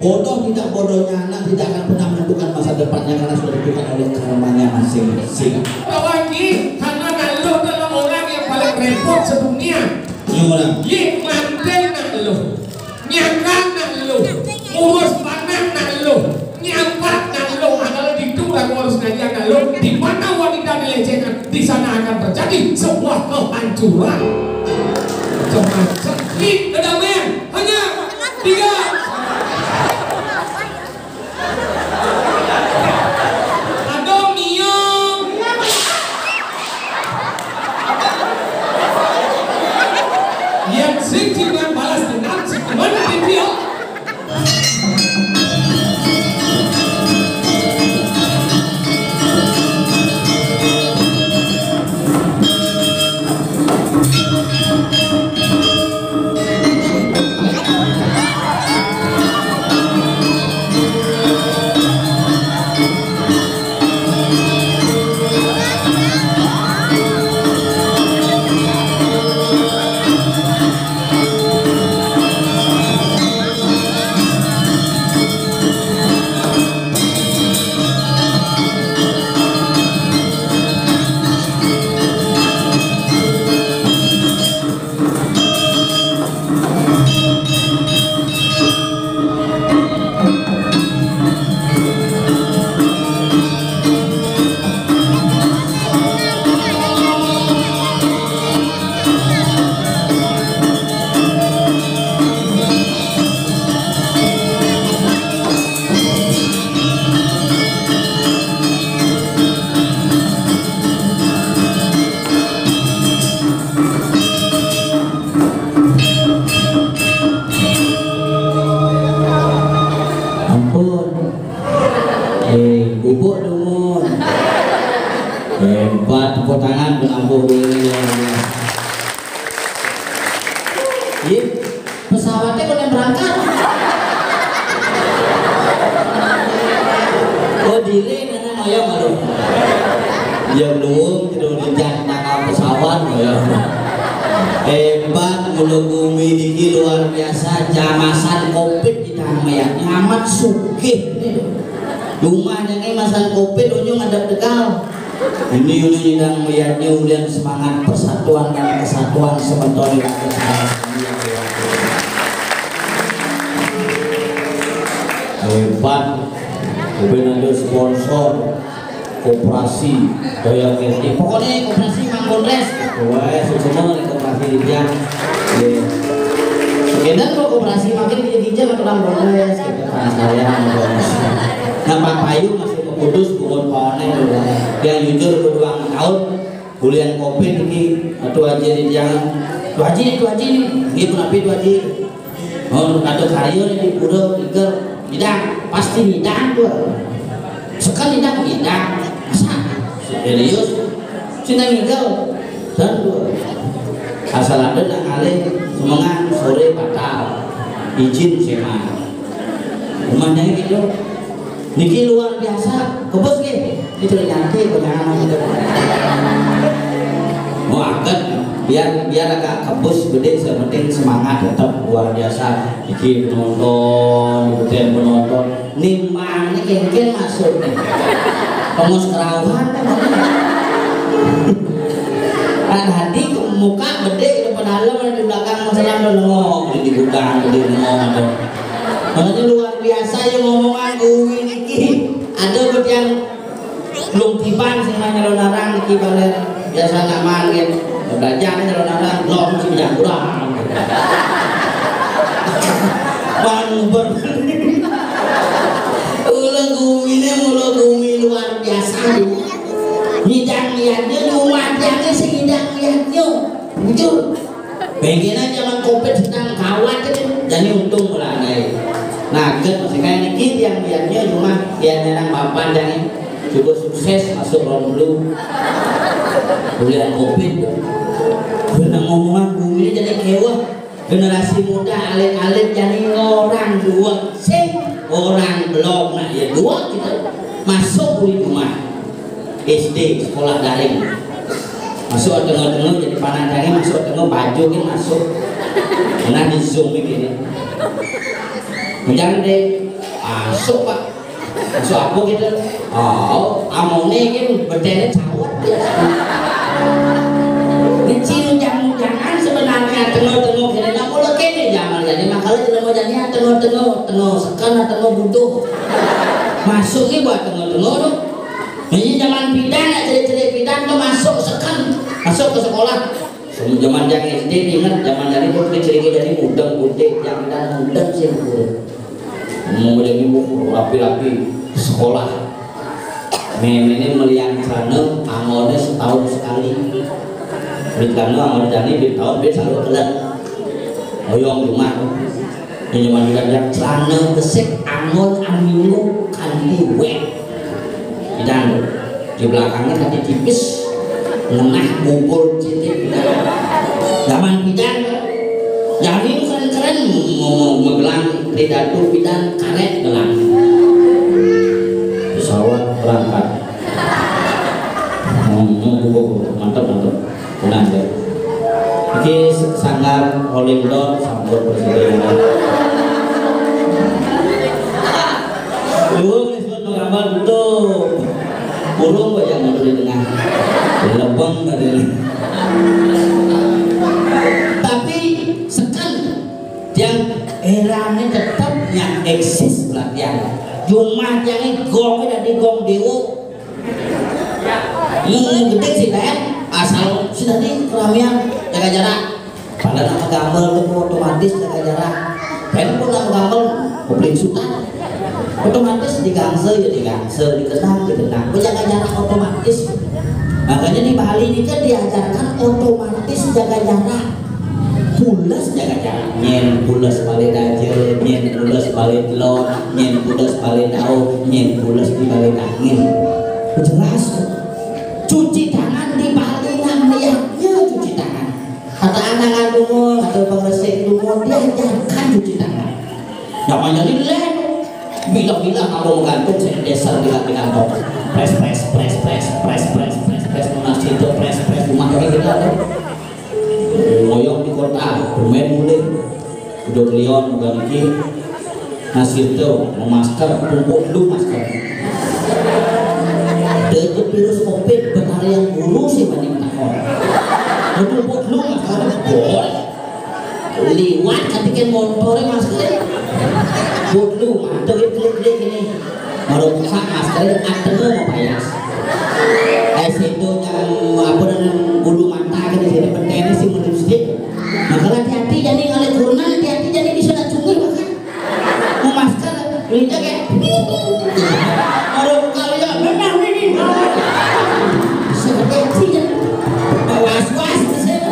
Bodoh tidak bodohnya anak tidak akan pernah menentukan masa depannya karena sudah ditentukan oleh karmanya masing-masing. Apalagi karena lo adalah orang yang paling repot sedunia. Ye mantel nak lo, nyangkang nak lo, urus panah nak lo, nyampak nak lo. Kalau diturang urus ngajar nak lo, di mana wanita dilecehkan, di sana akan terjadi sebuah kehancuran. Macam-macam. Ini kedamaian hanya 3. Tepuk tangan menampung ini. Pesawatnya boleh berangkat. Oh delay karena maya malu. Ya belum tidak dijanjikan pesawat ya. Hebat mulu bumi diki luar biasa. Jamasan covid di tanah mayat amat sugih nih. Rumahnya ini masan covid unjung ada dekal. Ini yang melihatnya ulian semangat persatuan dan kesatuan sementara rakyat. Hebat, kemudian ada sponsor koperasi daya kerja. Pokoknya koperasi Mangkondres. Wah, semua koperasi dia. Kemudian kalau koperasi makin dia ke dalam Mangkondres, kita kan saya nampak payung masih kudus bukan panen yang jujur kedua tahun kuliah kopi ini atau aja di jangan tu haji ini pun api tu haji oh atau karya ini pura iker tidak pasti tidak tu sekali tidak masa serius cinta iker dan tu asal ada nak alih semangat sore batal izin sema rumahnya gitu. Niki luar biasa, kebos ke? Itu nyantai bagaimana gitu. Mau angkat, biar agak kebos gede, sepenting semangat tetap luar biasa. Niki penonton, ikutin penonton. Nimang ini kengken masuk nih. Pengurus kerawan. Kan hati muka gede di depan dalam di belakang masalah ngomong di gudang di ngomong. Makanya luar biasa yang ngomongan gue niki ada buat yang belum tiban sih namanya lonarang niki baler biasa nak mangin belajar lonarang lom sih yang kurang manuver ulah gumi luar biasa hidang liatnya luar biasa sehidang liatnya betul pengen aja zaman covid sedang kawan jadi untung mulai. Nah, masih kayak ini yang biarnya cuma yang nang papan yang juga sukses masuk round blue kuliah covid benar ngomongan bumi jadi kewa generasi muda alit-alit jadi orang dua orang belum nah ya dua kita masuk di rumah SD sekolah daring masuk tengah-tengah jadi panah daring masuk tengah baju kan masuk nah di zoom begini jangan deh masuk pak masuk apa gitu oh amone kan bedanya cawat kecil jangan sebenarnya tengah-tengah kira nak boleh kene jangan jadi makanya tengah jadi tengah sekarang tengah butuh masuk ni buat tengah-tengah tu ini zaman bidan nak cari-cari bidan tu masuk sekan masuk ke sekolah zaman yang SD ingat zaman dari pun ciri jadi mudeng putih yang bidan mudeng sih mau jadi ibu rapi-rapi sekolah ini melihat sana angonnya setahun sekali karena angon jani di tahun dia selalu kelat oyong rumah ini zaman bidan sana besek angon aminu kanti wek dan di belakangnya tadi tipis lengah bubur citik zaman bidan yang itu keren-keren menggelang pidato bidan karet gelang pesawat berangkat mantap tenang deh ini sanggar Rolling Stone sambut presiden lu disebut gambar tutup burung kok yang ada di tengah lebeng dari tapi sekali yang eranya tetap yang eksis pelatihan cuma yang gong dari gong dewa gede sih kan asal sudah nih keramian jaga jarak pada nama gambar itu otomatis jaga jarak handphone nama gambar kopling sultan otomatis digangse ya digangse diketang menjaga jarak otomatis makanya di Bali ini kan diajarkan otomatis jaga jarak pulas jaga jarak nyen pulas balik aja nyen pulas balik telur nyen pulas balik daun nyen pulas di balik angin jelas cuci tangan di Bali namanya cuci tangan kata anak lumur atau pengresik lumur diajarkan cuci tangan namanya lileh bila-bila kalau menggantung saya dasar di kantong press nasi itu press rumah kayak gitu ada ngoyong di kota bermain mulai udah leon udah niki nasi itu mau masker tumpuk dulu masker deket virus covid benar yang dulu sih banding takon tumpuk dulu masker boleh liwat ketika motornya masker dulu mantap klik ini baru buka masker ada mau payas situ yang apa dengan bulu mata ke di sini bertanya sih lipstick maka hati-hati jadi oleh corona hati-hati jadi bisa cungi bahkan mau masker lidah kayak baru kali ya benar ini hati-hati jadi was-was di sini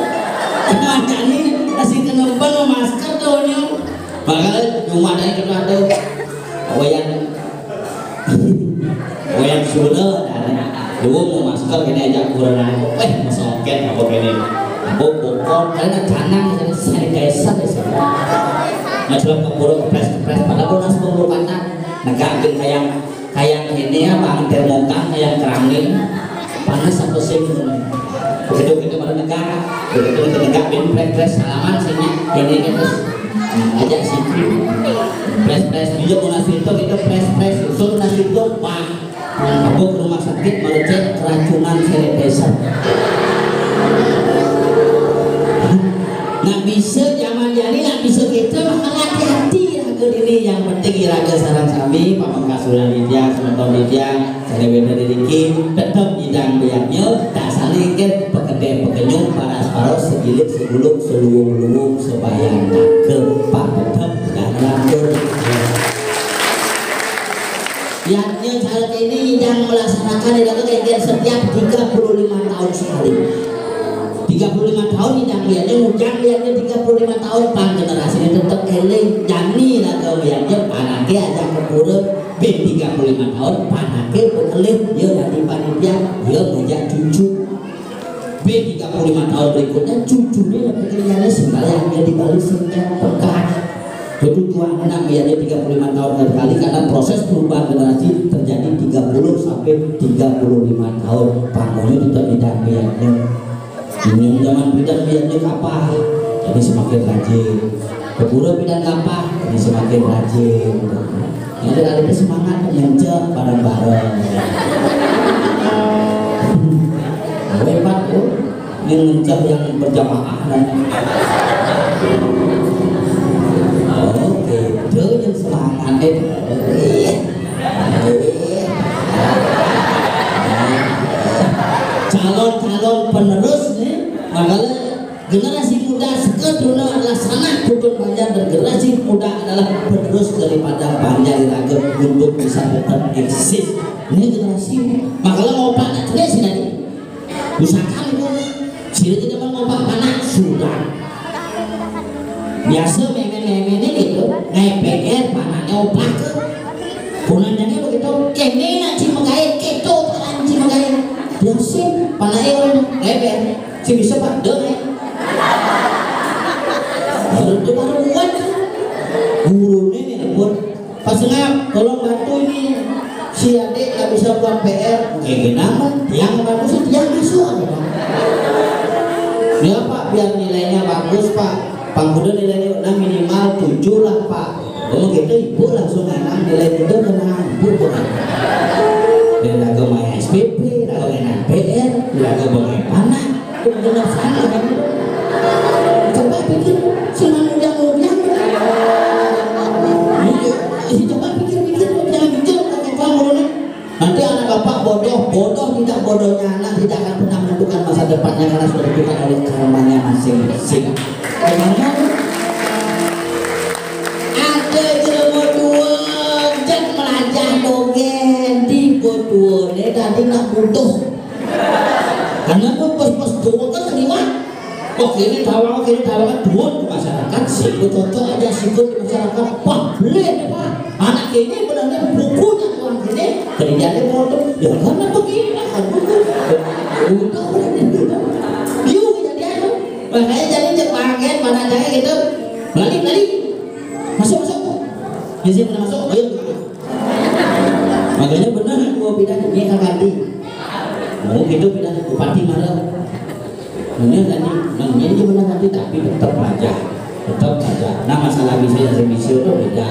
macam ini kasih kenapa mau masker doanya makanya rumah dari kita ada wayan sudah dulu mau masker kini aja kurang masoket apa kini aku pokok karena canang saya kaisar di sana macam keburu kepres pada bonus pemburu kata negakin kayak ini ya bang termokan kayak kerangin panas atau sih begitu pada negara begitu negakin pres salaman sini ini terus ajak sih pres juga bonus itu kita pres usul nasi itu pak aku ke rumah sakit merecek keracunan sanitizer nggak bisa zaman jadi nggak bisa gitu maka hati-hati raga ini yang penting raga sarang sami pamangkasuran dia sementor dia saya bener diri tetap hidang biarnya tak saling kan pekedai pekenyum paras segilit sebelum seluruh sebayang ke pak tetap jangan Yaknya cara ini yang melaksanakan itu kegiatan setiap 35 tahun sekali. 35 tahun ini lihatnya hujan lihatnya 35 tahun pan generasi ini tetap eling jani lah lihatnya panake aja kekurang B35 tahun panake bekelih ya dari panitia ya ngajak cucu B35 tahun berikutnya cucunya pekerjaannya sembahyangnya di Bali sejak pekan kebutuhan anak biarnya 35 tahun kali karena proses perubahan generasi terjadi 30 sampai 35 tahun panggonya tidak biarnya ini zaman bidan biarnya kapal jadi semakin rajin keburu bidan kapal jadi semakin rajin ya Nanti ada semangat nyencek bareng-bareng. Hebat tuh, nyencek yang berjamaah nanti. Oke, itu yang semangat itu. Calon-calon penerus nih, makanya generasi muda sekeduna adalah sangat tuntut panjang, dan generasi muda adalah penerus daripada panjang raga untuk bisa tetap eksis. Ini generasi, makanya mau panak tulis nanti. Usahakan itu, sini tidak mau panak sudah. Biasa meme-meme gitu, PR panaknya opak ke. Punannya begitu, kene nak cimagaya, keto tahan cimagaya. Yang sih, panaknya orang PR, si bisa pak deng. Itu baru buat guru ini pun pas ngap tolong bantu ini si adik nggak bisa buat PR kenapa yang bagus yang masuk ya pak biar nilainya bagus pak pangkuda nilainya udah minimal 7 lah pak kalau gitu ibu langsung enak nilai 7 kena ibu bukan dan lagu main SPP lagu enak PR lagu bagaimana benar salah kan coba pikir senang undang-undang coba pikir-pikir jangan bicara pakai kamu nanti anak bapak bodoh tidak bodohnya anak tidak akan pernah menentukan masa depannya karena sudah ditentukan oleh karmanya masing-masing. Ada jelema dua dan melajah dogen di bodoh tadi nak butuh karena pos-pos dua kan terima. Kok ini tawa kan duit ke masyarakat, sikut contoh aja sikut di masyarakat, pak beli pak, anak ini benar-benar bukunya orang ini, kerjanya foto, ya karena begini kan buku, udah biu kejadian, makanya jadi cepaket pada saya gitu, lari, masuk, jadi pernah masuk, ayo, makanya benar gua pindah ke Kanti, mau gitu pindah ke Bupati malah. Ini tadi, ini gimana nanti tapi tetap aja. Nah masalah bisa remisi itu beda.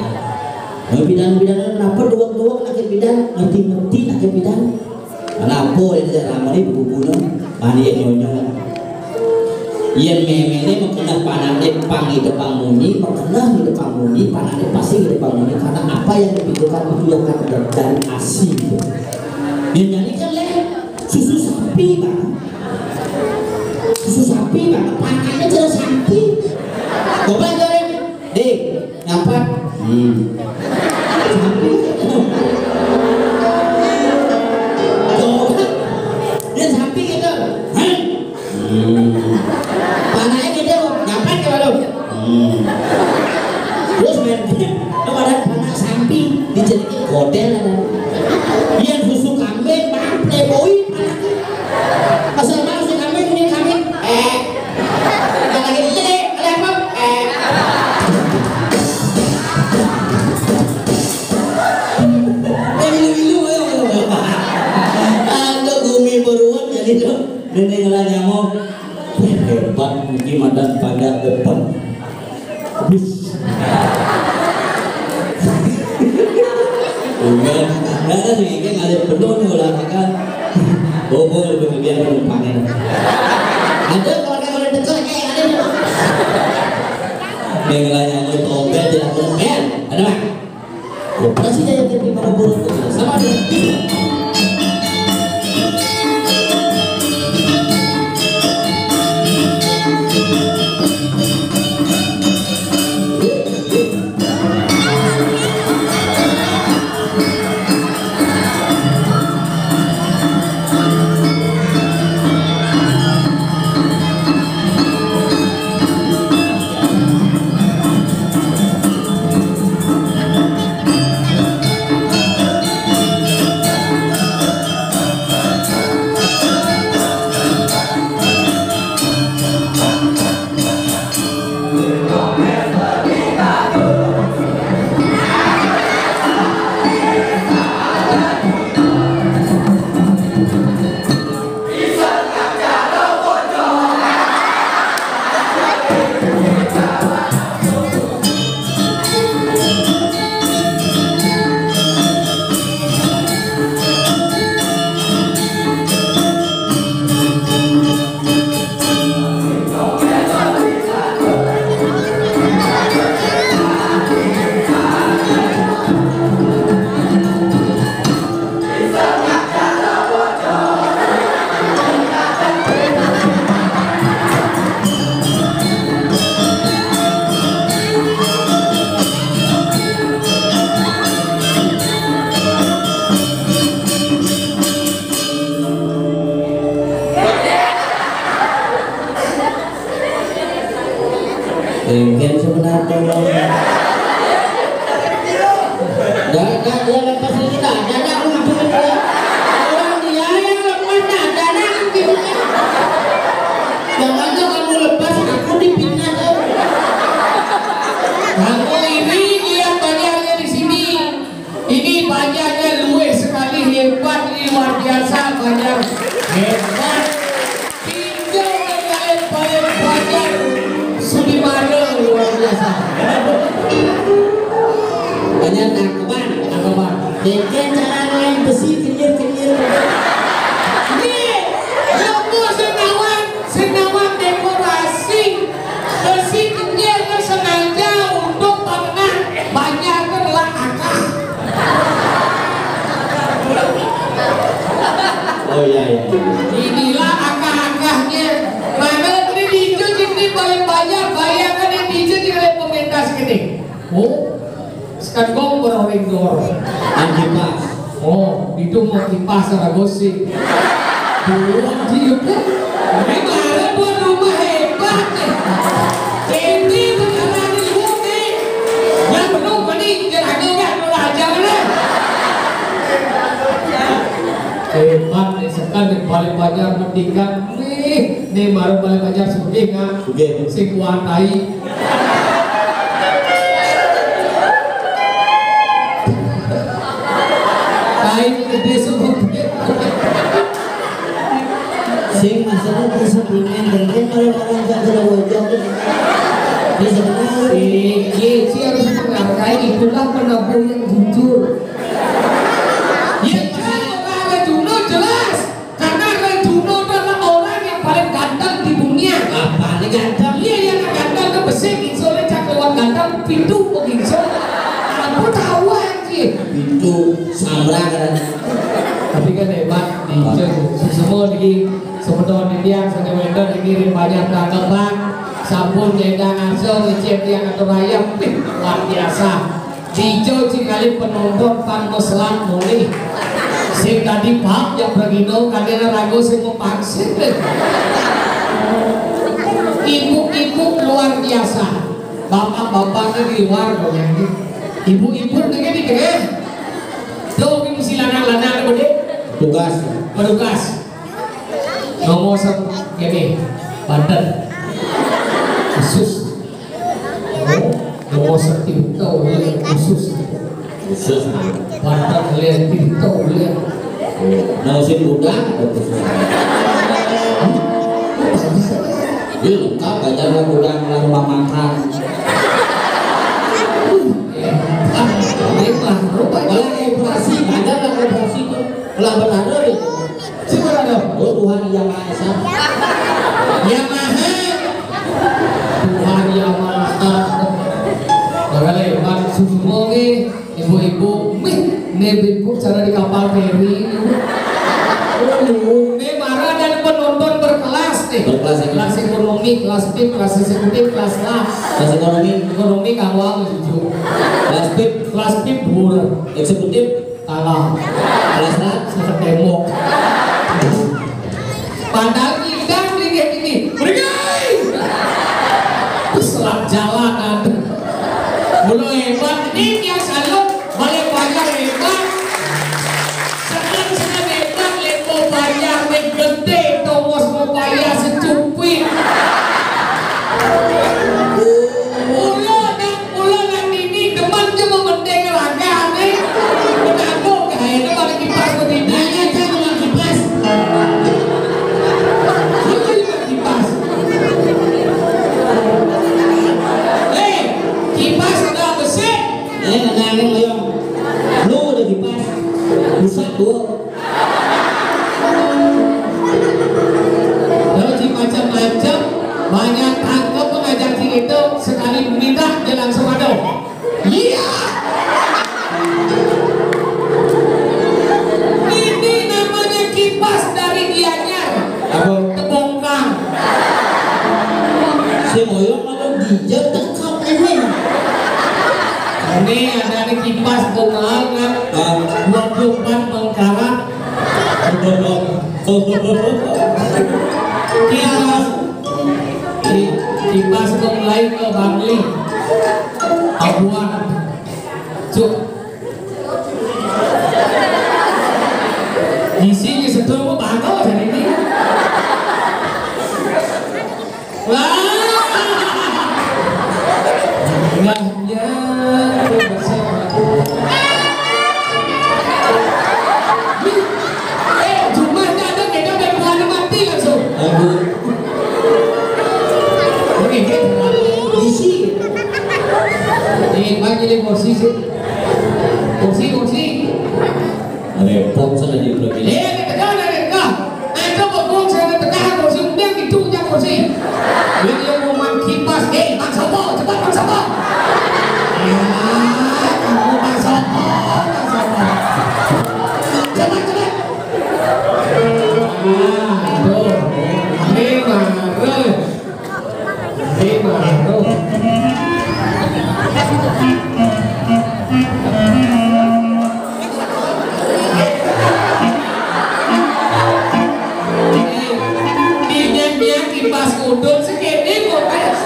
Bidang kenapa dua akhir bidang ngerti akhir bidang. Kenapa itu dalam ini buku-buku mani nyonya. Yang memene mengenal panah Jepang itu pangmuni, mengenal itu pangmuni, panah pasti itu pangmuni karena apa yang dipikirkan itu yang akan dari asing. Yang nyanyi kan susu sapi bang. Susu sapi bang, panahnya jelas sapi. Coba goreng, deh, nyampak. Sapi. Coba, dia sapi gitu. Panahnya gitu, nyampak ke baru. Terus main, ada panah sapi dijadikan godel ada. Yang susu kambing, bang, playboy. Pasal mana susu kambing ini kambing? Lagi ini deh, ada apa? Ada bumi beruang jadi tuh, nenek ngelanya mau hebat gimana pada depan. Enggak ada sih, kan ada penuh lah kan. Bobo lebih biar penumpangnya. Ada keluarga dekat ada. Dengarnya lu tobat tidak boleh. Ada mah. Operasi yang jadi para buruh sama dia. Dia lepas kita, dada lucu ya. Orang dia yang lepasnya, dada gitu. Jangan kamu lepas, aku dipindah. Kamu ini lihat banyaknya di sini. Ini banyaknya luwes sekali hebat, ini luar biasa banyak hebat. Tinjau kalian paling banyak Sudimara luar biasa. Banyak tangkapan. Dengan cara lain besi kenyir. Nih, kamu senawan dekorasi besi kenyir sengaja untuk pernah banyak adalah akar. Oh iya. Inilah akar-akarnya. Mana ini hijau jadi paling banyak bayangkan yang hijau jadi pemerintah segini. Oh, sekarang beroreng dor. Anjipas. Oh, itu mau kipas Saragosi. Belum juga. Ini mana buat rumah hebat nih. Ini beneran ibu nih. Yang penuh nih jalannya nggak aja lah. Hebat nih sekarang paling banyak pendidikan nih baru paling banyak suntingan. Si kuatai. Gede sebutnya Sing masalah disebutkan dengan orang-orang yang sudah wajah disebutkan si harus menghargai itulah penabung yang jujur. Ya kan Rajuno jelas karena Rajuno adalah orang yang paling ganteng di dunia. paling ganteng. Iya yang ganteng ke besi insolnya cakrawat ganteng pintu penginsol. Aku tahu aja. Pintu samra kan. Tapi kan hebat di semua di sebetulnya dia sudah vendor dikirim banyak tanggapan sabun jenggang asal ngecek yang atau rayap luar biasa hijau cikali penonton pan meslan mulih sing tadi pak yang bergino kadang ragu sing mau paksin ibu-ibu luar biasa bapak-bapaknya di luar ibu-ibu dengan di tuh ini mesti lanang-lanang gede petugas nomor satu gini badan khusus nomor satu khusus badan lihat pintu lihat nasi udang ini lengkap baca udang rumah makan kalau operasi ada lah operasi itu telah berada itu siapa ada oh Tuhan yang Maha Esa Tuhan yang Maha makanya Pak Susumo ibu-ibu ibu cara di kapal feri ini marah dan penonton berkelas nih kelas ekonomi, kelas PIP, kelas eksekutif, kelas ekonomi kawal jujur kelas PIP murah eksekutif kalah kelas tembok padahal kita kayak gini berikai selat jalanan belum hebat ini yang salut balik banyak hebat senang hebat lepo banyak gede tomos mau bayar secupit ulo dan ini teman cuma mendeng raga nih menanggung kayaknya pada kipas begini jangan kipas kipas udah besi nangin loyong lu udah kipas pusat dua jadi macam-macam banyak tangkap pengajak itu sekali minta dia langsung ada iya ini namanya kipas dari Gianyar apa kebongkang si moyong malah dijauh tekap ini ada di kipas bongkang 24 mengkarat kipas Kipas mulai ke Bangli Abuan Cuk isinya setul mau bangau jadi ini wah enggaknya cuma ada kita berbuat mati langsung isi ini bagi kursi kursi repot sana di belakang ada bokong saya tegak kursi udah gitu aja kursi ini yang mau main kipas Bang Sopo cepat Bang Sopo kamu Bang Sopo cepat tuh ini baru kipas udut segini kok mas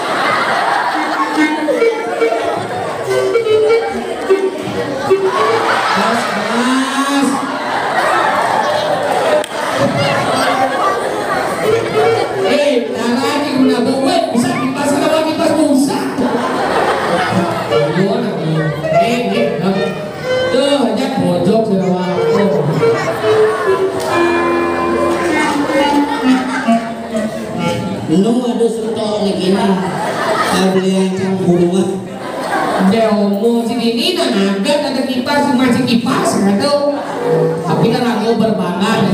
jangan diguna buat bisa kipas sama kipas busa tuh aja pojok sudah waktu Nung ada suto lagi na beli yang campur mah dia omong segini dan ada kipas masih kipas atau tapi kan aku berbangga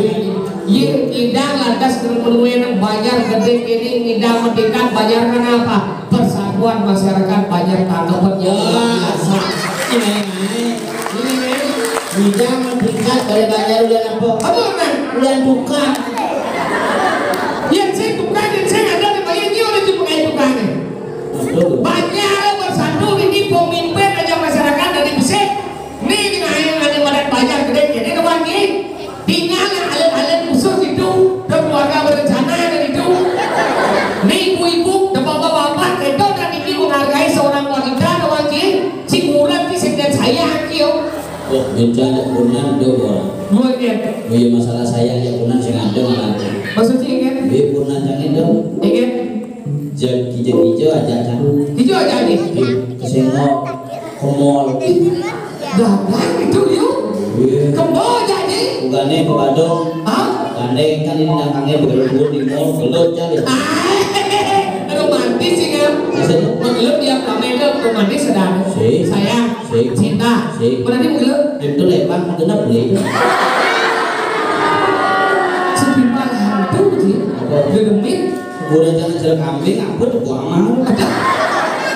iya ngidang lantas kemudian bayar gede ini ngidang mendekat bayar apa persatuan masyarakat bayar tanggapan ya ini ngidang mendekat dari bayar udah apa kan udah buka yang saya tukang yang saya ada di bagian ini udah dipakai tukangnya banyak bersatu ini pemimpin aja masyarakat dari besar ini yang ada badan banyak gede jadi kawan ini tinggal yang alat-alat khusus itu dan keluarga berencana dan itu ini ibu-ibu dan bapak-bapak itu dan ini menghargai seorang wanita kawan ini si Mulan di sekitar saya kio oh bencana kunan dong luar biasa iya masalah saya ya kunan saya ada nanti maksudnya ingat iya kunan jangan dong ingat jadi hijau aja kan hijau aja nih kesengok ke mall dagang itu yuk ke mall jadi bukannya ke Badung gandeng kan ini nakangnya berlubur di mall gelut jadi romantis sih kan menggelut dia pamer romantis sedang sayang cinta berarti menggelut itu lebar menggenap beli setimpal hantu sih gedemit udah jangan cerah kambing apa tuh buang mau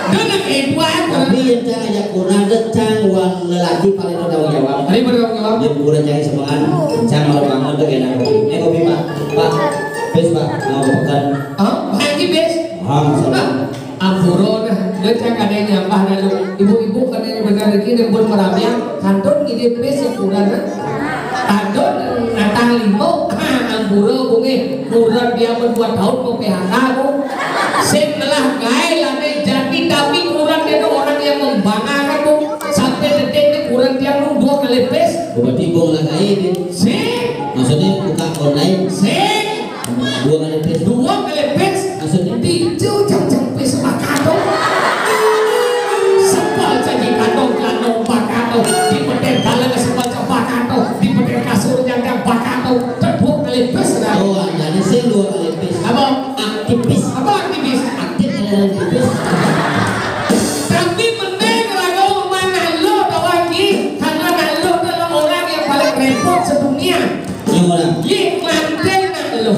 dengan kehidupan tapi yang jangan ajak kurang decang uang lelaki paling bertanggung jawab hari bertanggung jawab yang udah jangan semangat cang malam bangun tuh enak kopi ini kopi pak bes pak mau pekan lagi bes ampuro dah decang ada yang nyambah lalu ibu-ibu kadang benar lagi dan buat merabiang kantor ide bes yang kurang kantor natang limo ampuro bungi kurang dia berbuat tahun mau PHK bu setelah gaya lane jadi tapi kurang dia orang yang membanggakan bu sampai detik ini kurang dia lu 2 kali pes berarti bong lah kaya ini maksudnya buka online 2 kali pes maksudnya itu jam-jam pes makato sepal jadi kantong makato di pedeng kalang sepal makato di pedeng kasur yang makato terbuk kali pes oh jadi saya 2 kali pes apa aktivis aktif tapi mending kalau mana lo lagi karena lo adalah orang yang paling repot sedunia yang mantel lo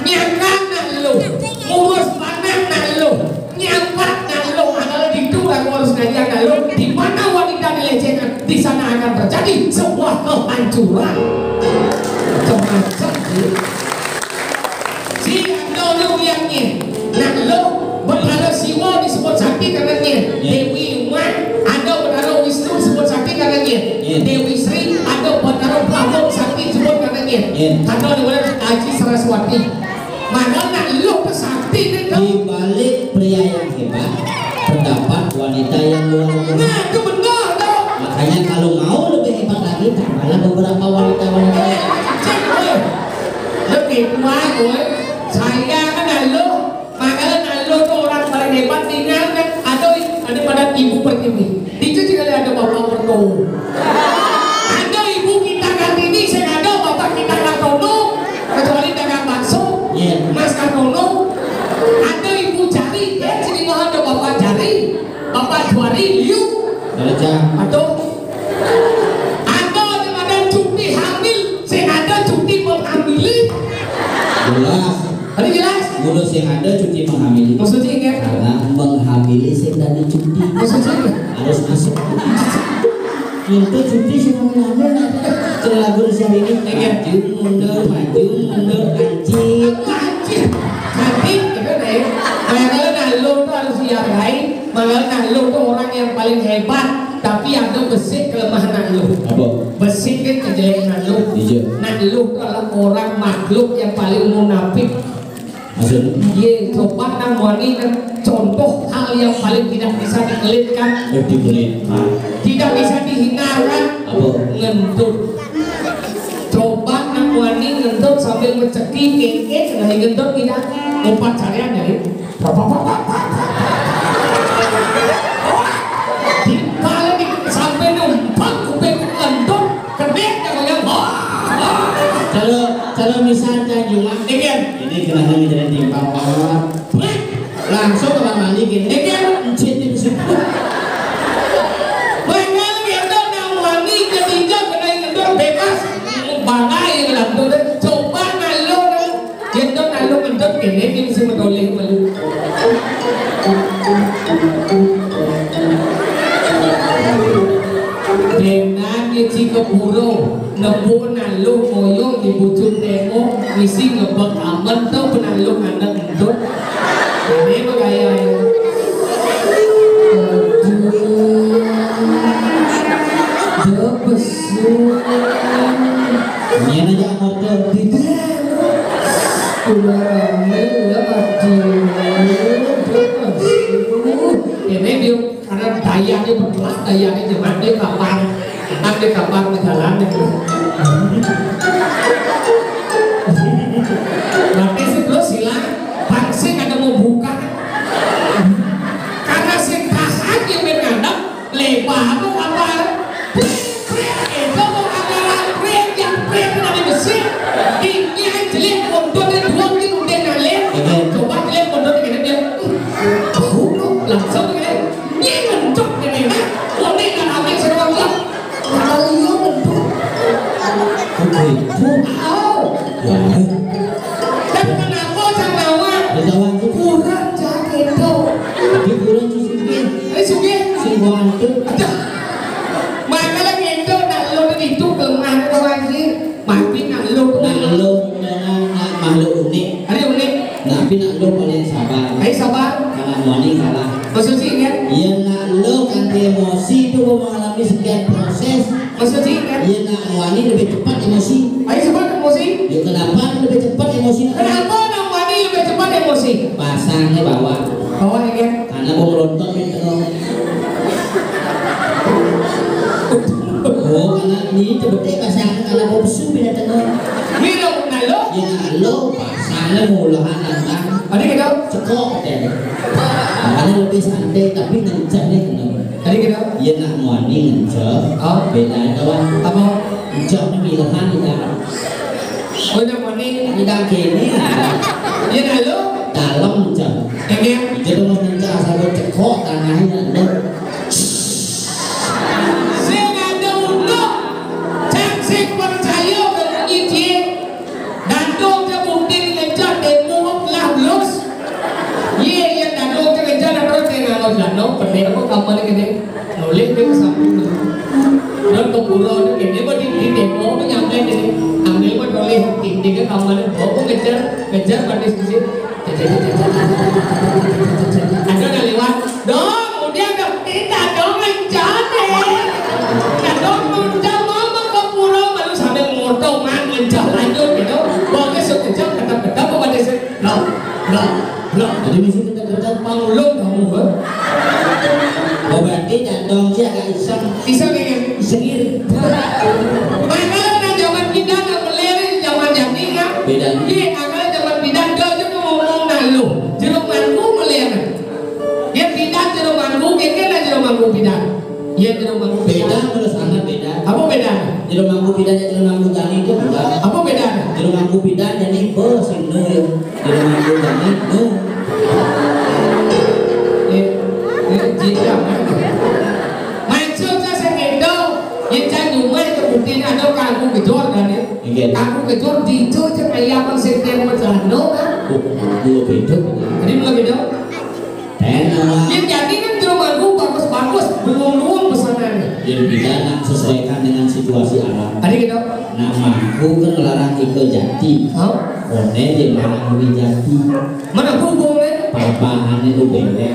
nyangkang lo urus panen lo nyampak lo adalah itu yang harus ngajar lo di mana wanita dilecehkan di sana akan terjadi sebuah kehancuran semacam si lo liangnya nah lo berhala Siwa disebut sakti karenanya Dewi Umat ada berhala Wisnu disebut sakti karenanya Dewi Sri ada berhala Prabowo sakti disebut karenanya karena ada Aji Saraswati mana nak lo ke sakti Di balik pria yang hebat terdapat wanita yang luar biasa. Nah, itu benar dong. Makanya kalau mau lebih hebat lagi, tambahlah beberapa wanita-wanita. Lebih kuat, boy. Saya kan lalu, makanya lalu tuh orang paling hebat tinggal kan. Ada pada ibu pertiwi. Itu juga ada bapak mertua. Ada ibu kita Kartini, saya ada bapak kita Kartono, kecuali dagang bakso, Mas Kartono. Ada ibu Jari, ya sini mau ada bapak Jari, bapak Juari, Liu. Ada cuti hamil, saya ada cuti menghamili. Jelas. Tadi jelas? Ngurus yang ada cuti menghamili. Maksudnya kan? Karena menghamili sedang cuti. Maksudnya harus masuk. Itu cuti semua hamil. Lagu di sini maju mundur, anjing. Nanti kita deh. Makanya Nalu tuh harus dihargai. Makanya Nalu tuh orang yang paling hebat. Tapi ada besi kelemahan Nalu. Apa? Besi kan kejelekan Nalu. Iya. Nalu tuh adalah orang makhluk yang paling munafik. Maksudnya? Ye, coba nang wani kan contoh hal yang paling tidak bisa dikelitkan. Tidak bisa dihinakan. Apa? Ngentut. Coba nang wani ngentut sambil mencekik keke dari ngentut tidak empat carian dari kalau sampai numpak kuping ngentut kedek yang kalau misalnya cuma ini kenapa menjadi timpang banget langsung ke mandi gini encit di situ bakal gitu nang wani ketiga kena ngentut bebas bangai yang tuh coba Nalu gitu Nalu ngentut kene dia bisa menoleh malu dengan jika burung nebu Nalu moyong di bujur demo misi ngebek aman tau penalu anak ngentut ini bagaya ini aja motor ini dia karena dayanya berkelas dayanya jangan dia kapan nanti kapan jalan nanti sih terus silang pangsing ada mau buka karena si tahan yang mengadap lebar apa itu mau anggaran pria yang pria kena besi ini yang jelek kontol dan dua ini udah ngalem coba jelek kontol dengan dia langsung dengan dia mencok dengan dia boleh kan apa yang saya bilang kalau dia mencok dan kenapa canawa kurang jaket itu di kurang susungin sugih semua itu makanya gitu Nalu itu kelemahan orang sih mati Nalu makhluk unik ada unik tapi Nalu paling sabar ayo sabar karena wani kalah maksudnya kan ya Nalu kan emosi itu mengalami sekian proses maksudnya kan ya wani lebih cepat emosi ayo cepat emosi ya kenapa lebih cepat emosi kenapa wani lebih cepat emosi pasangnya bawah ya kan karena mau merontok gitu oh karena ini sebetulnya pasangnya karena mau besu beda tengah minum Nalu ya Nalu pasangnya mulahan nantang ada kita cekok deh makanya lebih santai tapi ngencet nih kenapa ada kita ya nak wani ngencet beda kawan apa ngencet nih milahan tidak udah wani tidak kini ya Nalu dalam ngencet ya jadi mau ngencet sampai cekok tanahnya Nalu no pernah aku kamar ini nulis dia kesamping dan ke pulau itu ini mah di demo tuh nyampe ini ambil mah nulis di ke kamar itu aku ngejar pada sisi ada yang lewat dong kemudian tidak dong ngejar deh tidak dong ngejar mama ke pulau lalu sambil ngotong man ngejar lanjut gitu bagus ngejar kata-kata apa pada sih no Jadi mesti kita Paulung kamu kan? Oh berarti jadong sih agak iseng. Iseng ya? Isengir. Makanya na zaman kita na meleri zaman jadi kan? Beda. Iya, akal zaman bidan kau juga ngomong na lu. Jeruk mangku meleri. Dia bidan jeruk mangku, keke na jeruk mangku bidan. Iya jeruk mangku Beda menurut sangat beda. Apa beda? Jeruk mangku bidan dan jeruk mangku jani itu beda. Apa beda? Jeruk mangku bidan jadi bos ini. Jeruk mangku jani nu. Jika maksud saya gitu, yang saya nyumai kemudian ada kaku kejor kan ya? Kaku kejor dijo je kayak apa sih yang berjano kan? Belum beda. Jadi belum beda. Yang jadi kan jeruk bagus, belum pesanannya. Jadi kita nak sesuaikan dengan situasi alam. Tadi gitu. Namaku kan larang ikut jati. Oh, Kone di larang jati. mana hubungnya? Papahan itu beda.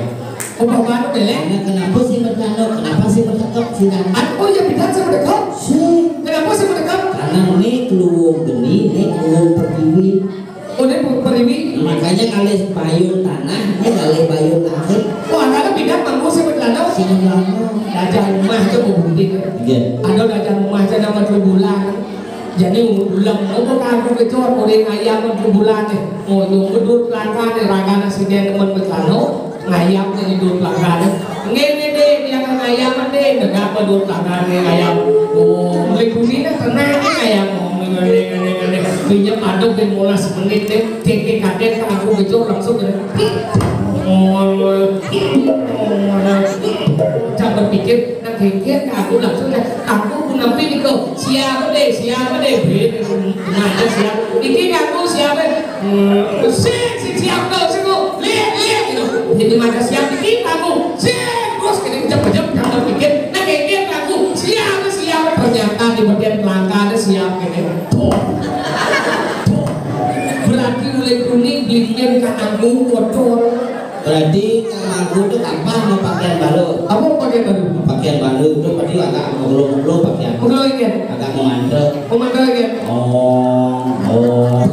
Oh, bapak itu belek. Karena kenapa sih bercanda? Kenapa sih bercakap sih dan? Oh ya bidan saya mendekat. Sih. Kenapa saya mendekat? Karena ini keluar geni, ini keluar pertiwi. Oh ini periwi. Makanya kali payung tanah, ini kali payung langit. Oh ada bidan mangku saya bercanda. Sini lama. Dajah rumah itu bukti. Iya. Ada dajah rumah itu nama 3 bulan. Jadi bulan itu kaku kecor, orang ayam 3 bulan nih. Oh yung kedut langkah nih ragana sini teman bercanda. Ngayam nih duduk langkah nih. Ngene deh yang ngayam deh, dengar pedut langkah nih ngayam. Oh mulai bunyi nih tenang nih ngayam. Ngene. Pinjam aduk dan mulai semenit deh. Keke kadet kaku kecor langsung gini. Jangan berpikir nak kengkir aku langsung aku pun nampi ni kau siapa deh mana siapa ini aku siapa siapa kau lihat gitu jadi maka siapa ini aku terus kita jep jangan berpikir nak kengkir aku siapa ternyata di bagian pelanggan siapa ini berarti mulai kuning belinya kan aku kotor. Berarti aku tuh kapan mau pakaian baru? Apa pakaian baru? Pakaian baru itu berarti agak ngobrol pakaian. Ngobrol lagi. Agak mengantre. Mengantre lagi. Oh.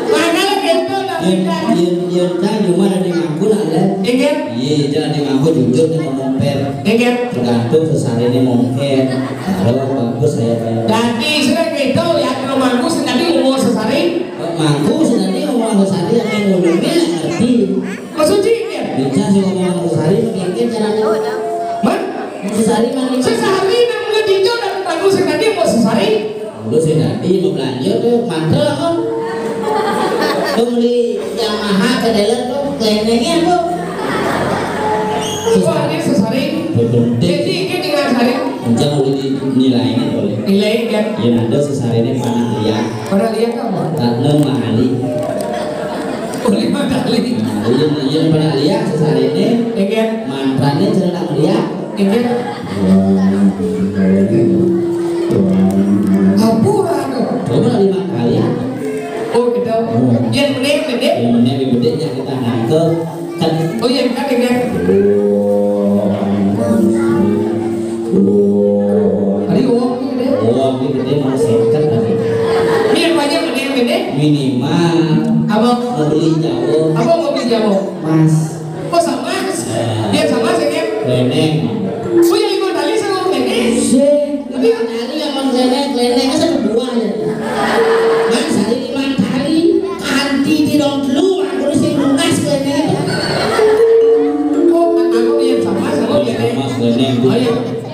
Mana lagi itu nak ikan? Yen kan cuma ada ngaku nak le. Ikan? Iya, jangan ada ngaku jujur nih ngomong per. Ikan? Tergantung sesari ini mungkin. Kalau bagus saya bayar. Jadi sudah gitu ya kalau mangku tadi ngomong sesari. Mangku tadi ngomong sesari yang ngomongnya ngerti. Maksudnya ini? Bisa sih ngomong sesari mungkin caranya. Man? Sesari mana? Sesari namanya dijo dan mangku tadi mau sesari. Dulu saya tadi mau belanja tuh mantel kan. Tuh beli Yamaha ke dealer tuh klenengnya tuh. Wah ini sesari. Jadi ini dengan sesari. Jangan boleh nilainya boleh. Nilai kan? Ya nanti sesari ini panah lihat. Pada lihat kamu? Tak mahali. Boleh madali. Yang panah lihat sesari ini. Ikan? Mantranya cerita melihat. Ikan? Hampura tuh. Coba 5 kali ya. Oh gitu. Yang menek. Yang menek bedanya kita nangkep. Kan. Oh yang kan ikan. Hari uang ni gede. Uang ini gede mau seket tadi. Ni apa aja menek gede? Minimal. Abang. Mau beli jauh. Abang mau beli jauh. Mas. Oh sama. Dia sama saya. Kleneng. Oh yang 5 kali sama ini. Tapi kali yang mau kleneng kan satu buah aja. Kan sehari 5 kali. Kanti di dong dulu. Aku sih lunas kleneng. Oh aku yang sama dia. Mas kleneng itu.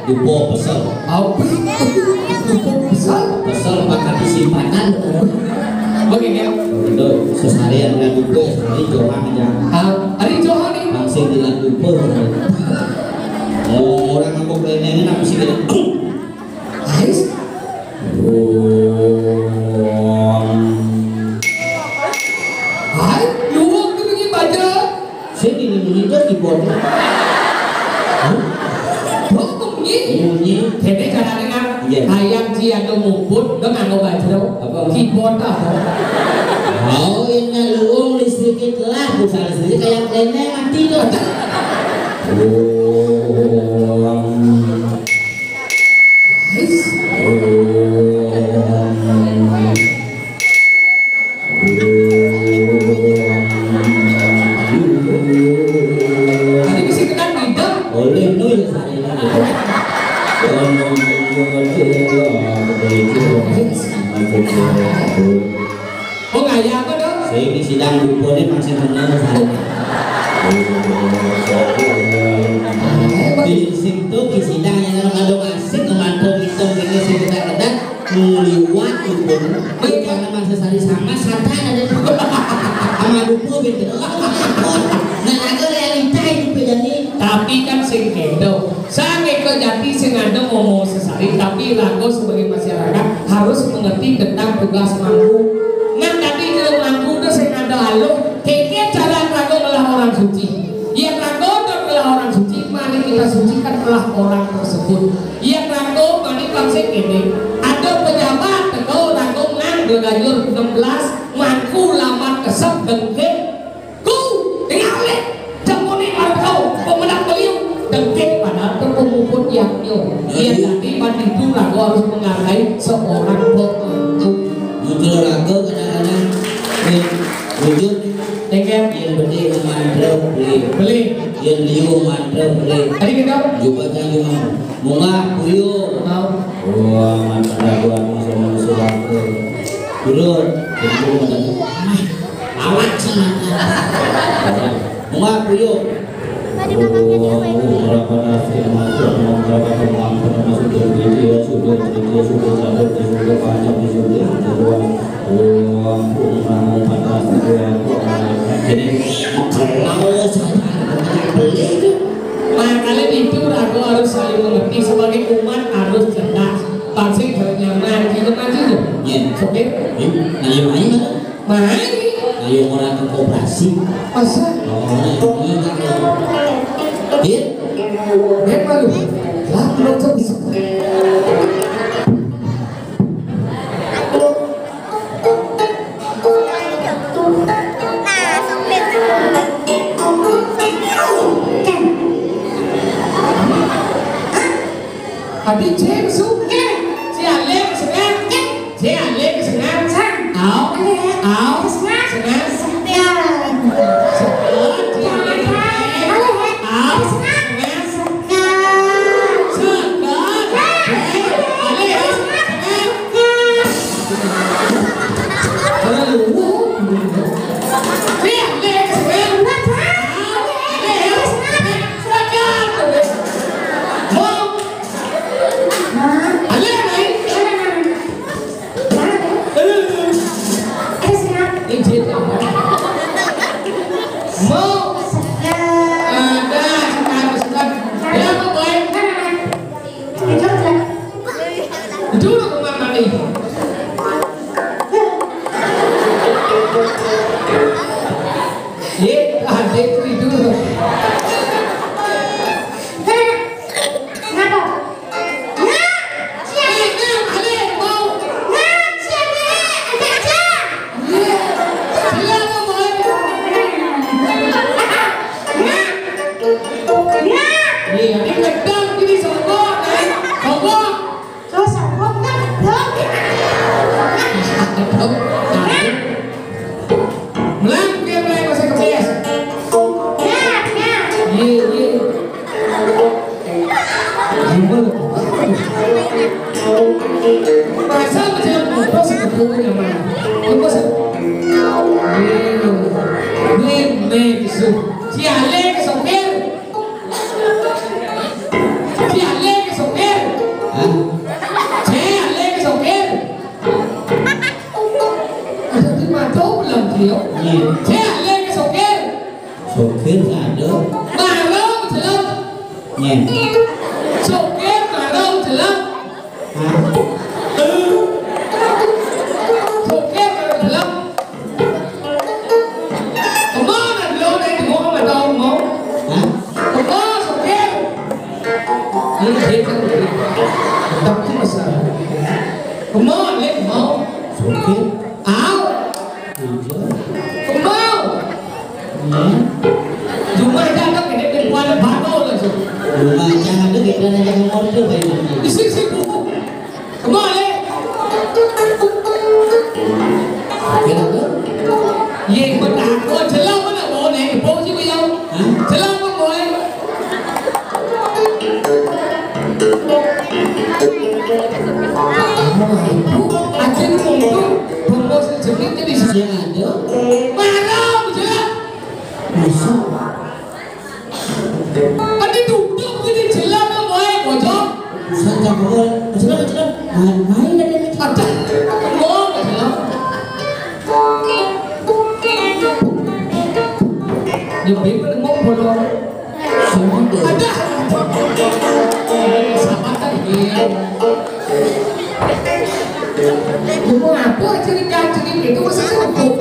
Dupo pesel. Apa? Besar. Pesel pakai disimpanan. Bagaimana? Itu sesarian dengan dupo sehari johan aja. Hari Johan ni. Langsung dengan dupo. Orang ngomong kleneng ini apa sih gitu? Ais. Hai, luang tu pergi baca. Saya ini monitor keyboard. Bunyi. Jadi kadang-kadang ayam si ada ngumpul, dia nggak baca tau. Keyboard apa? Oh ini luang listrik telah, bukan listrik kayak kleneng mati loh. Oh ngaya apa dong? Saya ini sidang buku ini masih benar. Di situ di sidangnya kalau ada asik kemantau itu ini sih kita kedat meliwat buku. Baik karena masa sari sama santai ada sama buku gitu. Nah aku realita itu jadi. Tapi kan sing kendo, sange kejati sing ada ngomong sesari tapi lagu sebagai masyarakat harus mengerti tentang tugas mangku. Nah tadi kalau mangku itu sing ada halu, keke cara lagu melah orang suci. Yang lagu dan melah orang suci, mari kita sucikan melah orang tersebut. Yang lagu mari konsep ini, ada pejabat tegau lagu nang bergajur 16 mangku lamar kesep dengkek, ku tinggal leh, jamuni markau pemenang beliau dengkek pada pemukul yang nyo. Yang tadi pada itu lagu harus menghargai seorang pemangku. Muncul lagu kadang-kadang wujud tengah yang beli mantra beli yang liu mantra beli tadi kita juga jangan bunga puyo wah mantra gua sama suatu dulu itu awak sana bunga puyo berapa nasi masuk berapa teman masuk dia sudah banyak di jadi makanya itu aku harus saling mengerti sebagai umat harus cerdas pasti nyaman gitu maju tuh oke ayo main ayo orang ke koperasi masa malu lah belum bisa Hadi cek suke, si Alek senang, si Alek senang, au, senang, Aku itu bungkus jenis jadi Yang ada. marah jelas. Masuk. Tadi duduk jadi jelas boleh bocor. Saya boleh. Cepat. Main ada ni. Ada. Ngomong jelas. Dia bebel ngomong bodoh. Ada. Sama tadi. Kamu apa cerita itu masih cukup.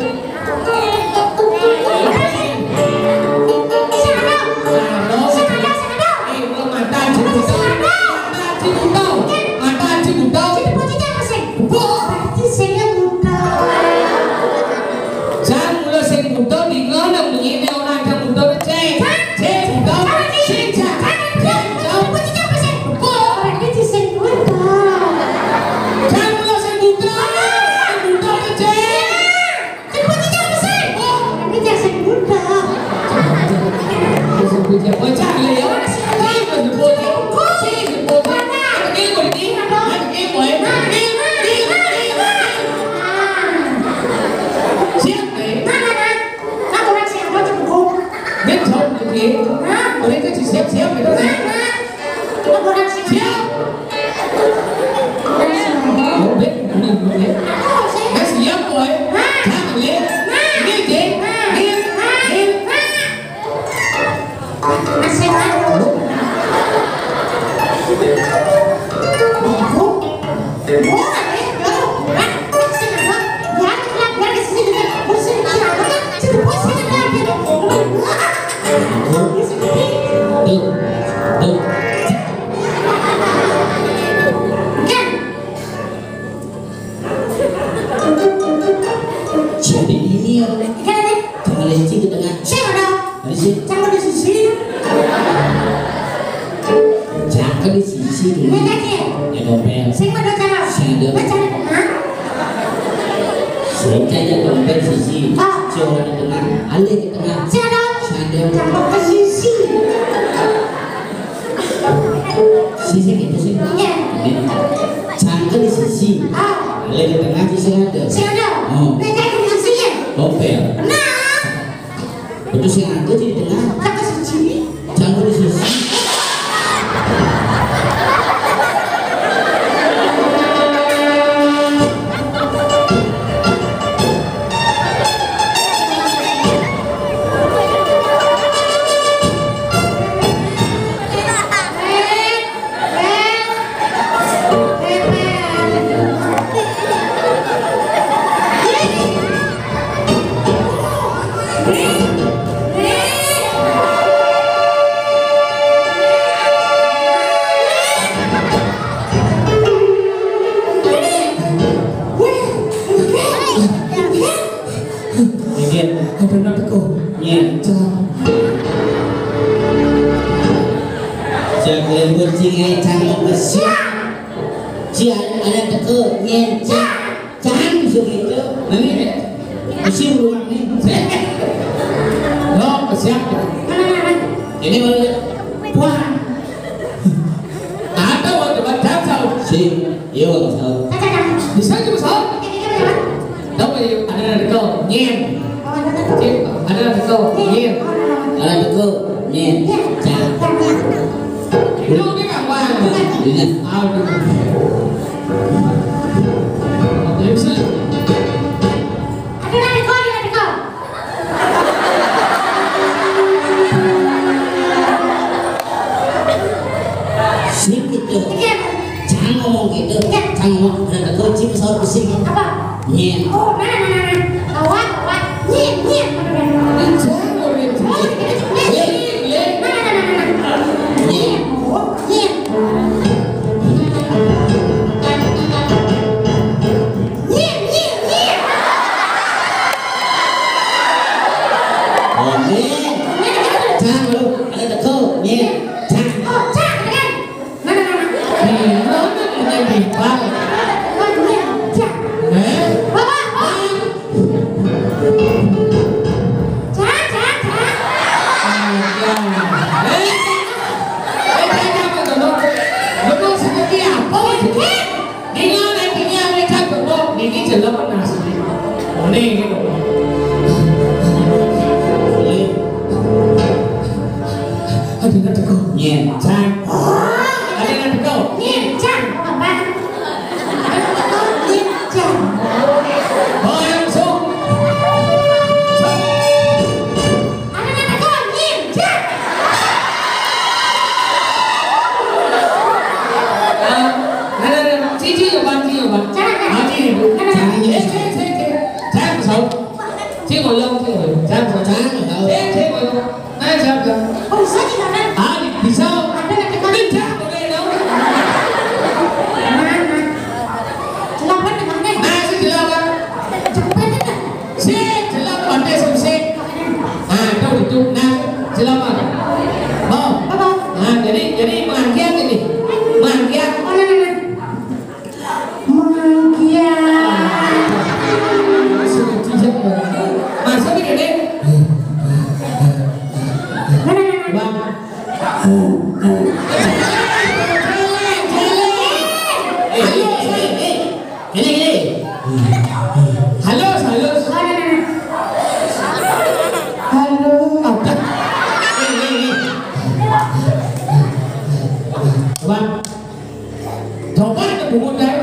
Jadi ini ya, jangan leceh ke tengah. Di sini. Jangan di sisi dulu. Ya dompet. Saya aja dompet sisi. Coba di tengah. Alih di tengah. Saya sisi gitu sih. Jangan di sisi. Alih di tengah sisi ada. Oh. Dompet. Itu sih ada di tengah. Jangan di sisi. Jangan bercingai jangan bersiap. Jangan ada teko nyenca. Jangan begitu. Nanti mesti berulang nih. Lo bersiap. Ini boleh puan. Ada waktu baca tahu. Si, iya tahu. Bisa juga tahu. Tahu ada teko nyen. Ada teko nyen. Ada teko nyenca. Nó cái cảm quan mà Điểm sư Sip gitu. Jangan ngomong gitu. Jangan ngomong ada kau cip pesawat pusing. Nyen. Jangan ini jelas mana sih? Ini gitu. Ada nggak teko? Nyencang. Ada nggak teko? Nyencang. Nyencang. Oh langsung. Ada nggak teko? Nyencang. Cici ya bang, cici ya bang. Jangan. Cici. Jangan besar. Cici ngồi lâu, cici ngồi. Jangan besar. Cici ngồi lâu. Này jangan. Oh saya jangan. Bisa. Bên trang của đây đâu? Jelapan dengan này. Saya jelapan. Cepat kan? Saya jelapan deh sama saya. Kau itu. Jelapan. Oh. Jadi mangkian ini. Mangkian. Masa begini? Bang. Halo. Bang. Coba ke bungut dah.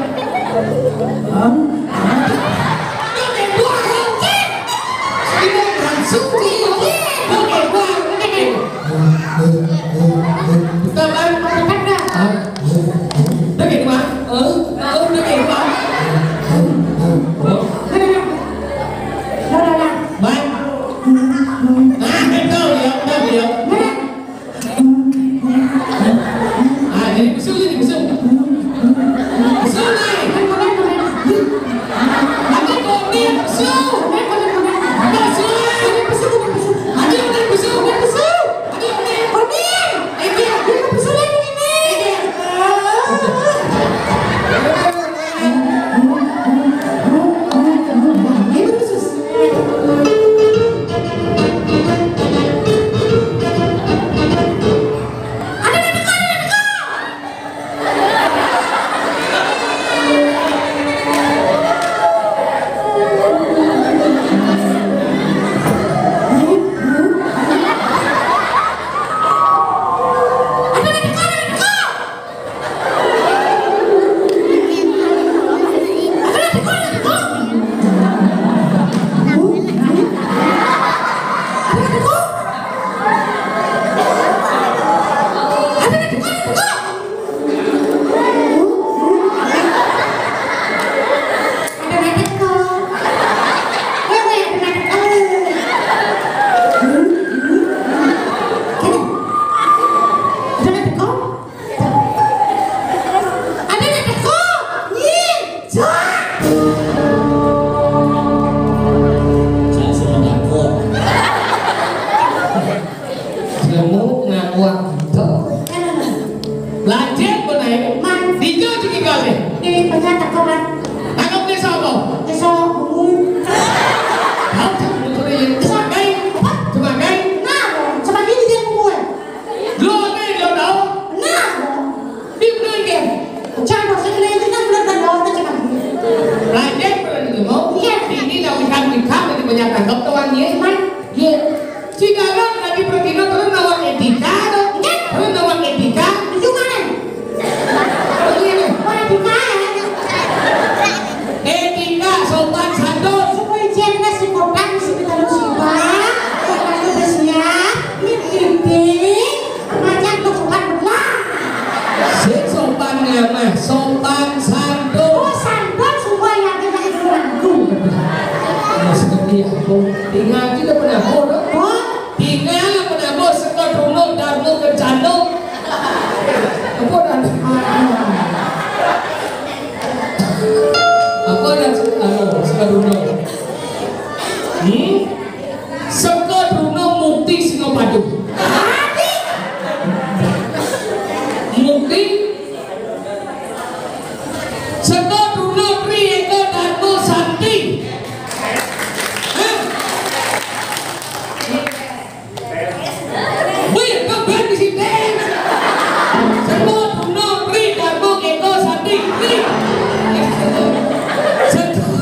Satu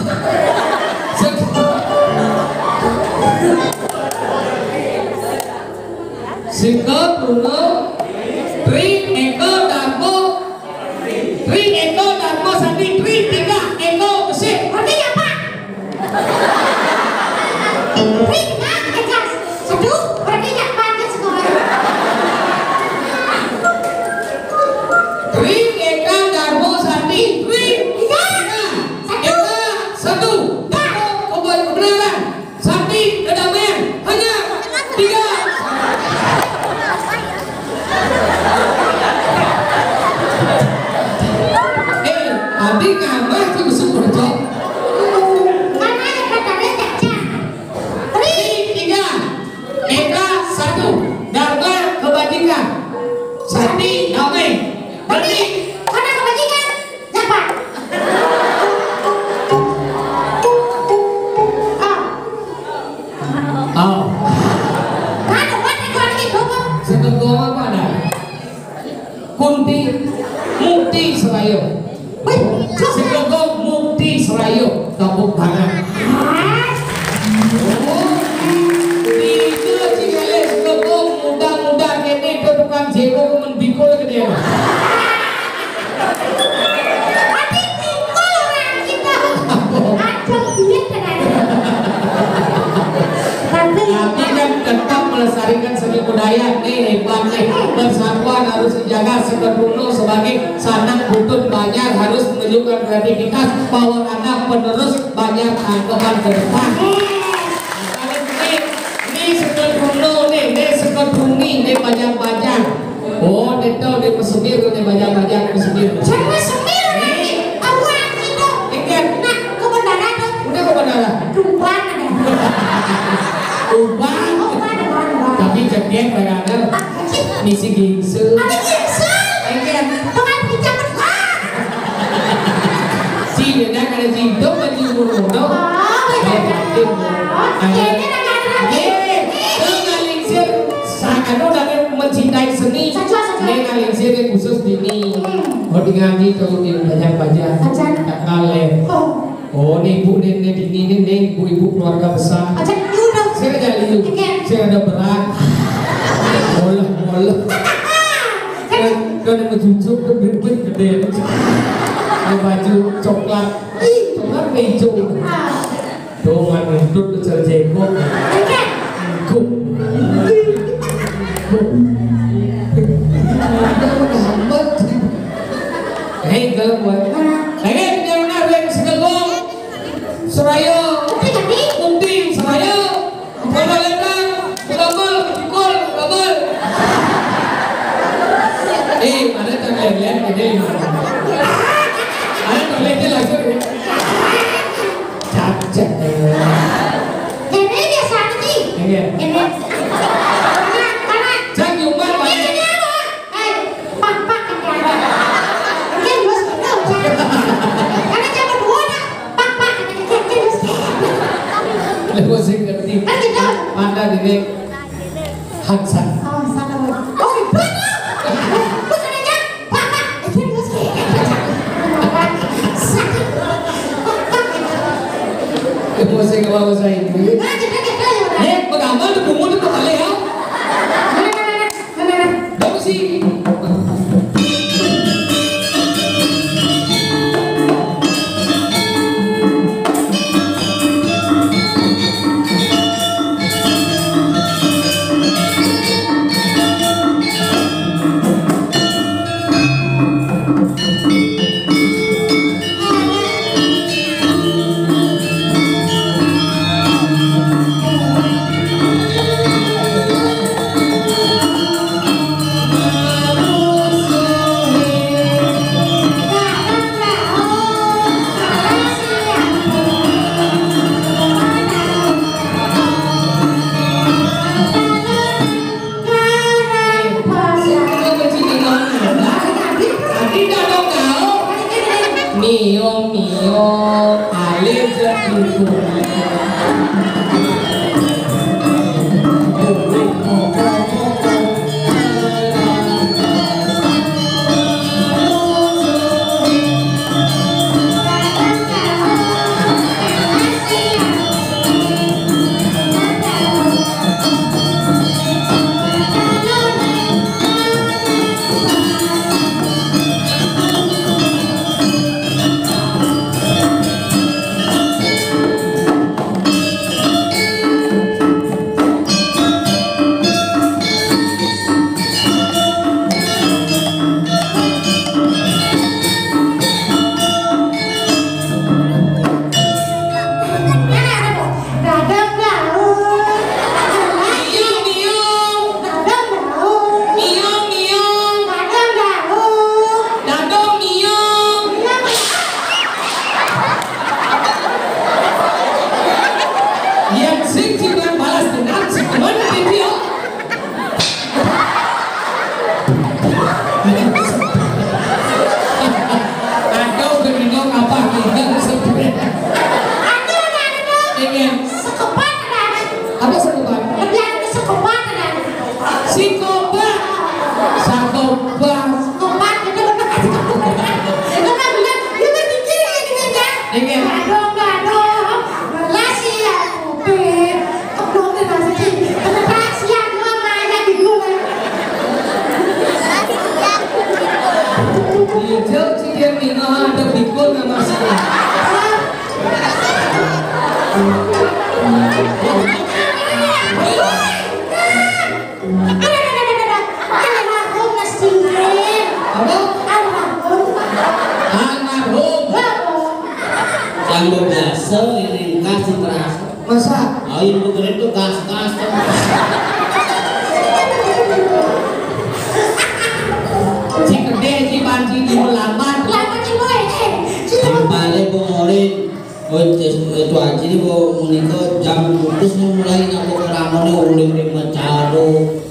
Truno, Tri Eko Darmo, Tri Eko Darmo Sandi, Tri Tiga Eko Besik. Artinya apa? Tri Eka satu artinya apa sekolah? Tri Eka Darmo Sandi, Tri Tiga Eka satu. Darmo kebenaran, Sandi kedamaian, hanya tiga. Tadi ngamah itu besok berjok. Mana yang katanya caca? Tri tiga, Eka satu, Dharma kebajikan, Sandi damai, Bali. Mana kebajikan? Siapa? Oh, Mana kau itu? seketua apa ada? Kunti, Mukti Serayu. Seketua Mukti Serayu, Kampung Tangan. Itu cikale seketua muda-muda kene ke tukang jeko mendikul ke dia. Hati tinggal orang kita. Acung duit kan? Tapi Kami kan tetap melestarikan seni budaya nih, hebat nih. Persatuan harus dijaga, seketuno sebagai sanak butut Banjar harus menunjukkan kreativitas bahwa anak penerus Banjar anggapan ke depan. Kalau ini seketuno nih seketuni nih Banjar-Banjar. Oh, itu di Mesumir nih Banjar-Banjar Mesumir. Sama semir nih. Awak itu. Ikan, Nah, kebenaran tuh. udah ke mana? Tumpang ada. Ubah. Tapi ceknya kadang misi gingsu. Ada kisah. Ikan. Bukan dicampur. Si dia kada cinta baju muda. Ngalingsir sakano dari mencintai seni. Ngalingsir khusus dini. Oh dinganti kalau di Banjar-Banjar. Kale. Oh nih ibu nenek dini nih ibu-ibu keluarga besar. Saya jadi itu. Saya ada berat. Boleh. Kan mencucuk ke bir gede. Baju coklat hijau. Dongan untuk kejar jengkok. Kuk. Hei gelap buat. Hei jangan ada segelong. Serayu. Mungkin Serayu. Kalau lelang, kabel, pikul, kabel. Ada terleleng gede. Ada terleleng langsung. Cacat. Ini biasa nih. Iya. Ini. Mana? Jangan nyumbang banyak. Lepas saya ngerti. Mana ini Hansa. Lepas saya ke bawah saya ini. Bagaimana tu bunga tu kembali ya? Bagus sih. Yang biasa ini kasih terasa. Masa? Oh ini keren tuh kas. Si gede si panci di lambat. Lambat sih boy. Simpale pengorin. Oh itu aja nih bu menikah jam putus mulai nabo keramane uling macaro.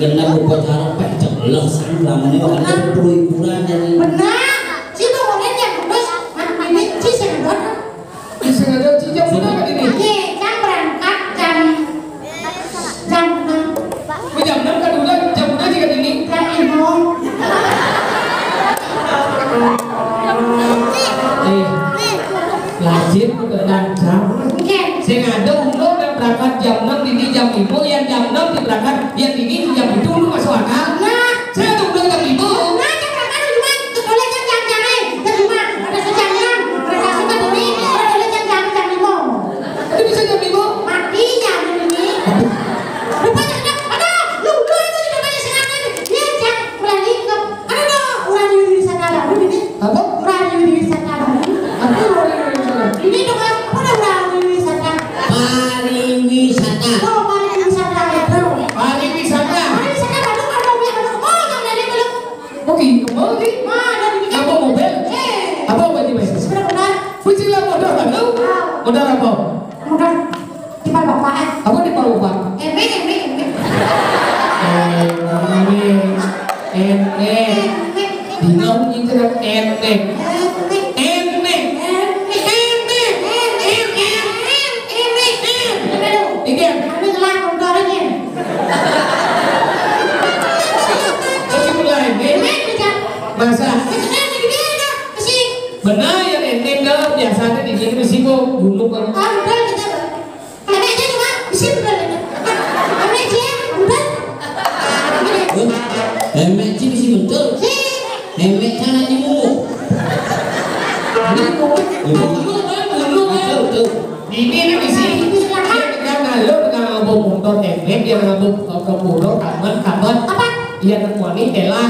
Genap upacara pecah lesan keramane makanya perlu hiburan jadi. Benar. Si bohongnya yang terus. Ini si sengadot. Si sengadot si jam berapa ini? Jam berangkat jam 6. Jam 6 kan udah jam berapa jika ini? Jam 5. Lajin beneran jam. Saya ngada umur dan berangkat jam 6 ini jam 5 yang jam 6 di berangkat yang ini jam itu lu masuk akal. Nah, saya tuh udah jam 5. nah jam berangkat cuma boleh jam lain. Cuma ada jam 6. Mereka suka ini boleh jam 5. Itu bisa jam 5? Mati jam ini. Rupanya ada lu itu sudah banyak sengaja. Dia jam berani ke ada orang di sana ada ini. Apa? Orang di sana ada. Apa orang Ini dong ada orang di sana. Pariwisata. Oh, pariwisata ya, bro. Pariwisata. Pariwisata baru ada yang oh, yang dari belum. Oke, kemana sih? Mana di Apa mobil? Apa mobil di mana? Sudah benar. Puji lah modal kan? Modal apa? Mudah di bapak. Apa di Palu Pak? Emek. Enek. Bingung itu kan enek. Masa benar yang enek dah biasanya di sini mesti kok dulu kan. Emek sih bisa betul. Emek cara ibu. Dulu kan. Ini mesti dia dengan ngalur dengan ngabung motor enek dia ngabung komputer kapan. Dia terkuani telah.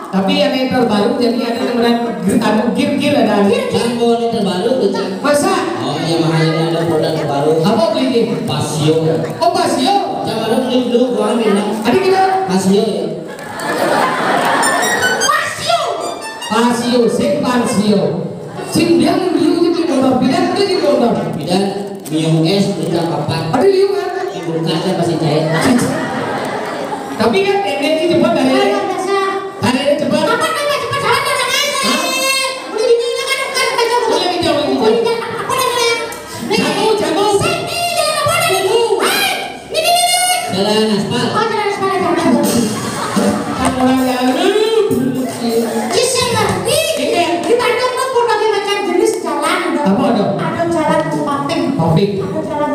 Tapi yang terbaru jadi ada yang gir ada. Sampo ini terbaru tuh. Masa? Oh iya makanya ada produk terbaru. Apa beli ini? Pasio. Oh Pasio. Coba dong beli dulu gua bilang. Adik kita. Pasio ya. Pasio, sing Pasio. Sing dia liu jadi motor bidan dia jadi motor. Bidan miung es kita papat. Ada liu kan? Ibu kaca masih cair. Tapi kan energi cepat dari ini cepat. Jalan aspal. Orang yang apa dong? Ada jalan Paping, Paping, ada jalan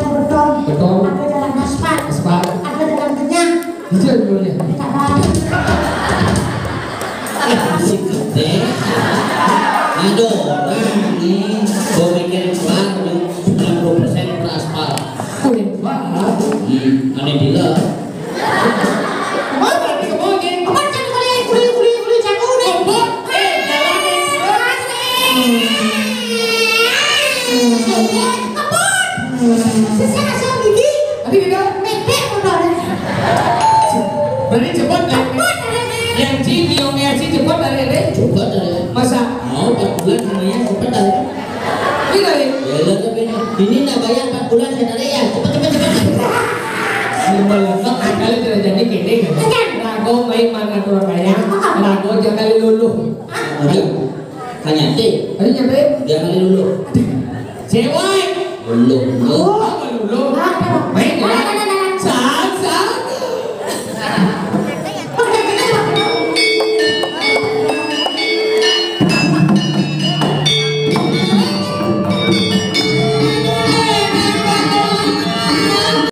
Beton, ada jalan aspal, ada jalan kenyang. itu dulunya. Masih gede. Aduh, orang ini gua mikir kelar 90% per aspal. Kulit banget. Aneh bila. Mana nih kemungkinan? Apa jangan kuli jago deh. Sisa asal gigi. Adik kita. Mepek udah. Berarti cepat kan? Yang ciumnya cepat dari ini. Coba dari. Masa? Mau 4 bulan namanya cepat dari. Ini dari. Ya lah tapi ini nak bayar 4 bulan saya dari ya. Cepat. Melengkap kali tidak jadi kini kan? Rago main mana tuh kaya? Rago jangan kali lulu. Udah. Hanya T. Tadi nyampe. Dia kali dulu. Cewek. Belum.